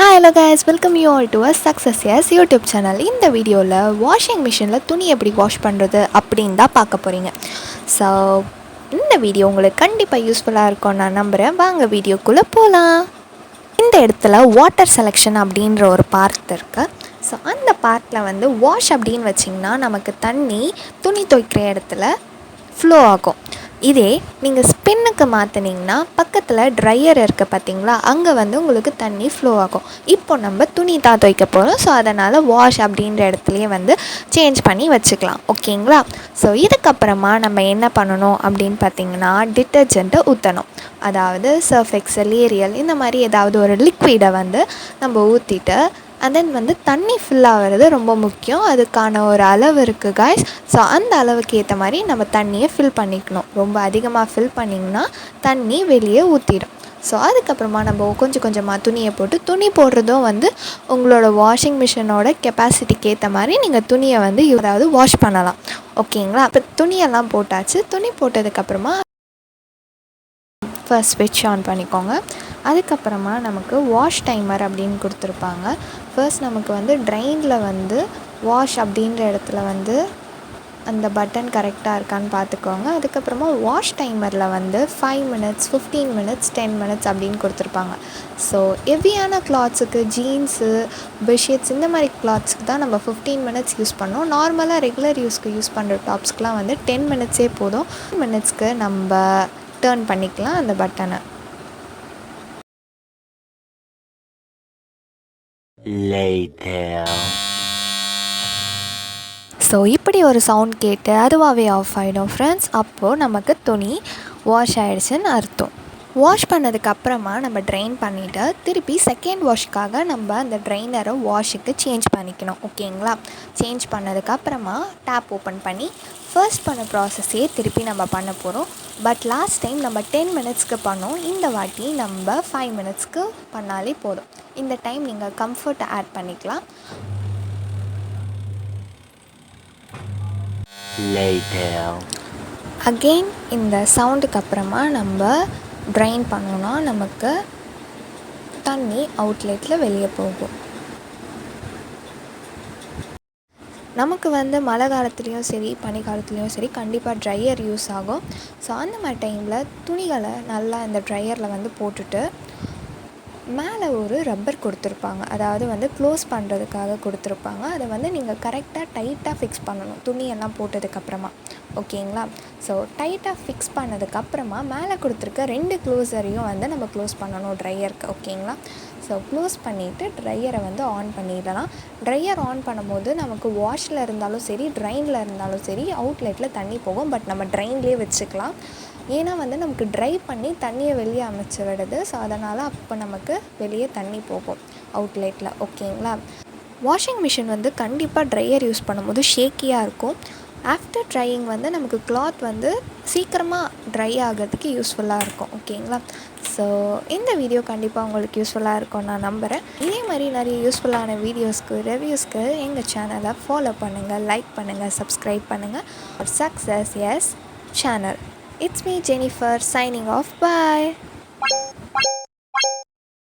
Hi hello guys, welcome you all to a Success Yes YouTube channel. இந்த வீடியோவில் washing மிஷினில் துணி எப்படி வாஷ் பண்ணுறது அப்படின்னு தான் பார்க்க போகிறீங்க. ஸோ இந்த வீடியோ உங்களுக்கு கண்டிப்பாக யூஸ்ஃபுல்லாக இருக்கும் நான் நம்புகிறேன். வாங்க வீடியோக்குள்ளே போகலாம். இந்த இடத்துல வாட்டர் செலெக்ஷன் அப்படின்ற ஒரு பார்ட் இருக்குது. ஸோ அந்த பார்ட்டில் வந்து வாஷ் அப்படின்னு வச்சிங்கன்னா நமக்கு தண்ணி துணி துவைக்கிற இடத்துல ஃப்ளோ ஆகும். இதே நீங்கள் ஸ்பின்னுக்கு மாற்றினீங்கன்னா பக்கத்தில் ட்ரையர் இருக்குது பார்த்தீங்களா, அங்கே வந்து உங்களுக்கு தண்ணி ஃப்ளோ ஆகும். இப்போ நம்ம துணி தான் துவைக்க போகிறோம். ஸோ அதனால் வாஷ் அப்படின்ற இடத்துலையே வந்து சேஞ்ச் பண்ணி வச்சுக்கலாம். ஓகேங்களா? ஸோ இதுக்கப்புறமா நம்ம என்ன பண்ணணும் அப்படின்னு பார்த்திங்கன்னா, டிட்டர்ஜெண்ட்டை ஊற்றணும். அதாவது சர்ஃப் எக்ஸல், ஏரியல் இந்த மாதிரி ஏதாவது ஒரு லிக்விடை வந்து நம்ம ஊற்றிட்டு அண்ட் தென் வந்து தண்ணி ஃபில் ஆகிறது ரொம்ப முக்கியம். அதுக்கான ஒரு அளவு இருக்குது காய்ஸ். ஸோ அந்த அளவுக்கு ஏற்ற மாதிரி நம்ம தண்ணியை ஃபில் பண்ணிக்கணும். ரொம்ப அதிகமாக ஃபில் பண்ணிங்கன்னா தண்ணி வெளியே ஊற்றிடும். ஸோ அதுக்கப்புறமா நம்ம கொஞ்சம் கொஞ்சமாக துணியை போட்டு, துணி போடுறதும் வந்து உங்களோட வாஷிங் மிஷினோட கெப்பாசிட்டிக்கு ஏற்ற மாதிரி நீங்கள் துணியை வந்து ஏதாவது வாஷ் பண்ணலாம். ஓகேங்களா? இப்போ துணியெல்லாம் போட்டாச்சு. துணி போட்டதுக்கப்புறமா ஃபர்ஸ்ட் ஸ்விட்ச் ஆன் பண்ணிக்கோங்க. அதுக்கப்புறமா நமக்கு வாஷ் டைமர் அப்படின்னு கொடுத்துருப்பாங்க. ஃபர்ஸ்ட் நமக்கு வந்து ட்ரெயினில் வந்து வாஷ் அப்படின்ற இடத்துல வந்து அந்த பட்டன் கரெக்டாக இருக்கான்னு பார்த்துக்கோங்க. அதுக்கப்புறமா வாஷ் டைமரில் வந்து 5 minutes, 15 minutes, 10 minutes அப்படின்னு கொடுத்துருப்பாங்க. ஸோ ஹெவியான கிளாத்ஸுக்கு, ஜீன்ஸு, பெட்ஷீட்ஸ் இந்த மாதிரி கிளாத்ஸுக்கு தான் நம்ம 15 minutes யூஸ் பண்ணோம். நார்மலாக ரெகுலர் யூஸ்க்கு யூஸ் பண்ணுற டாப்ஸ்க்கெலாம் வந்து 10 minutes போதும். 10 minutesக்கு நம்ம டர்ன் பண்ணிக்கலாம் அந்த பட்டனை. ஸோ இப்படி ஒரு சவுண்ட் கேட்டு அதுவாகவே ஆஃப் ஆகிடும் ஃப்ரெண்ட்ஸ். அப்போது நமக்கு துணி வாஷ் ஆகிடுச்சுன்னு அர்த்தம். வாஷ் பண்ணதுக்கப்புறமா நம்ம ட்ரைன் பண்ணிவிட்டு திருப்பி செகண்ட் வாஷ்க்காக நம்ம அந்த ட்ரைனரை வாஷுக்கு சேஞ்ச் பண்ணிக்கணும். ஓகேங்களா? சேஞ்ச் பண்ணதுக்கப்புறமா டேப் ஓப்பன் பண்ணி ஃபர்ஸ்ட் பண்ண ப்ராசஸே திருப்பி நம்ம பண்ண போகிறோம். பட் லாஸ்ட் டைம் நம்ம 10 minutesக்கு பண்ணோம். இந்த வாட்டி நம்ம 5 minutesக்கு பண்ணாலே போதும். இந்த டைம் நீங்கள் கம்ஃபர்ட் ஆட் பண்ணிக்கலாம். அகெயின் இந்த சவுண்டுக்கு அப்புறமா நம்ம ட்ரைன் பண்ணோன்னா நமக்கு தண்ணி அவுட்லெட்டில் வெளியே போகும். நமக்கு வந்து மழை காலத்துலேயும் சரி, பனி காலத்துலேயும் சரி கண்டிப்பாக ட்ரையர் யூஸ் ஆகும். ஸோ அந்த மாதிரி டைமில் துணிகளை நல்லா இந்த ட்ரையரில் வந்து போட்டுட்டு மேலே ஒரு ரப்பர் கொடுத்துருப்பாங்க. அதாவது வந்து க்ளோஸ் பண்ணுறதுக்காக கொடுத்துருப்பாங்க. அதை வந்து நீங்கள் கரெக்டாக டைட்டாக ஃபிக்ஸ் பண்ணணும் துணியெல்லாம் போட்டதுக்கப்புறமா. ஓகேங்களா? ஸோ டைட்டாக ஃபிக்ஸ் பண்ணதுக்கப்புறமா மேலே கொடுத்துருக்க 2 க்ளோஸரையும் வந்து நம்ம க்ளோஸ் பண்ணணும் ட்ரையருக்கு. ஓகேங்களா? ஸோ க்ளோஸ் பண்ணிவிட்டு ட்ரையரை வந்து ஆன் பண்ணிடலாம். ட்ரையர் ஆன் பண்ணும்போது நமக்கு வாஷில் இருந்தாலும் சரி, ட்ரைனில் இருந்தாலும் சரி அவுட்லெட்டில் தண்ணி போகும். பட் நம்ம ட்ரைன்லேயே வச்சுக்கலாம். ஏன்னா வந்து நமக்கு ட்ரை பண்ணி தண்ணியை வெளியே அமைச்சு விடுது. ஸோ அதனால் அப்போ நமக்கு வெளியே தண்ணி போகும் அவுட்லெட்டில். ஓகேங்களா? வாஷிங் மிஷின் வந்து கண்டிப்பாக ட்ரையர் யூஸ் பண்ணும்போது ஷேக்கியாக இருக்கும். ஆஃப்டர் ட்ரையிங் வந்து நமக்கு கிளாத் வந்து சீக்கிரமாக ட்ரை ஆகிறதுக்கு யூஸ்ஃபுல்லாக இருக்கும். ஓகேங்களா? ஸோ இந்த வீடியோ கண்டிப்பாக உங்களுக்கு யூஸ்ஃபுல்லாக இருக்கும் நான் நம்புகிறேன். இதே மாதிரி நிறைய யூஸ்ஃபுல்லான வீடியோஸ்க்கு, ரிவ்யூஸ்க்கு எங்கள் சேனலை ஃபாலோ பண்ணுங்கள், லைக் பண்ணுங்கள், சப்ஸ்கிரைப் பண்ணுங்கள். Success Yes channel. It's me Jennifer signing off. Bye.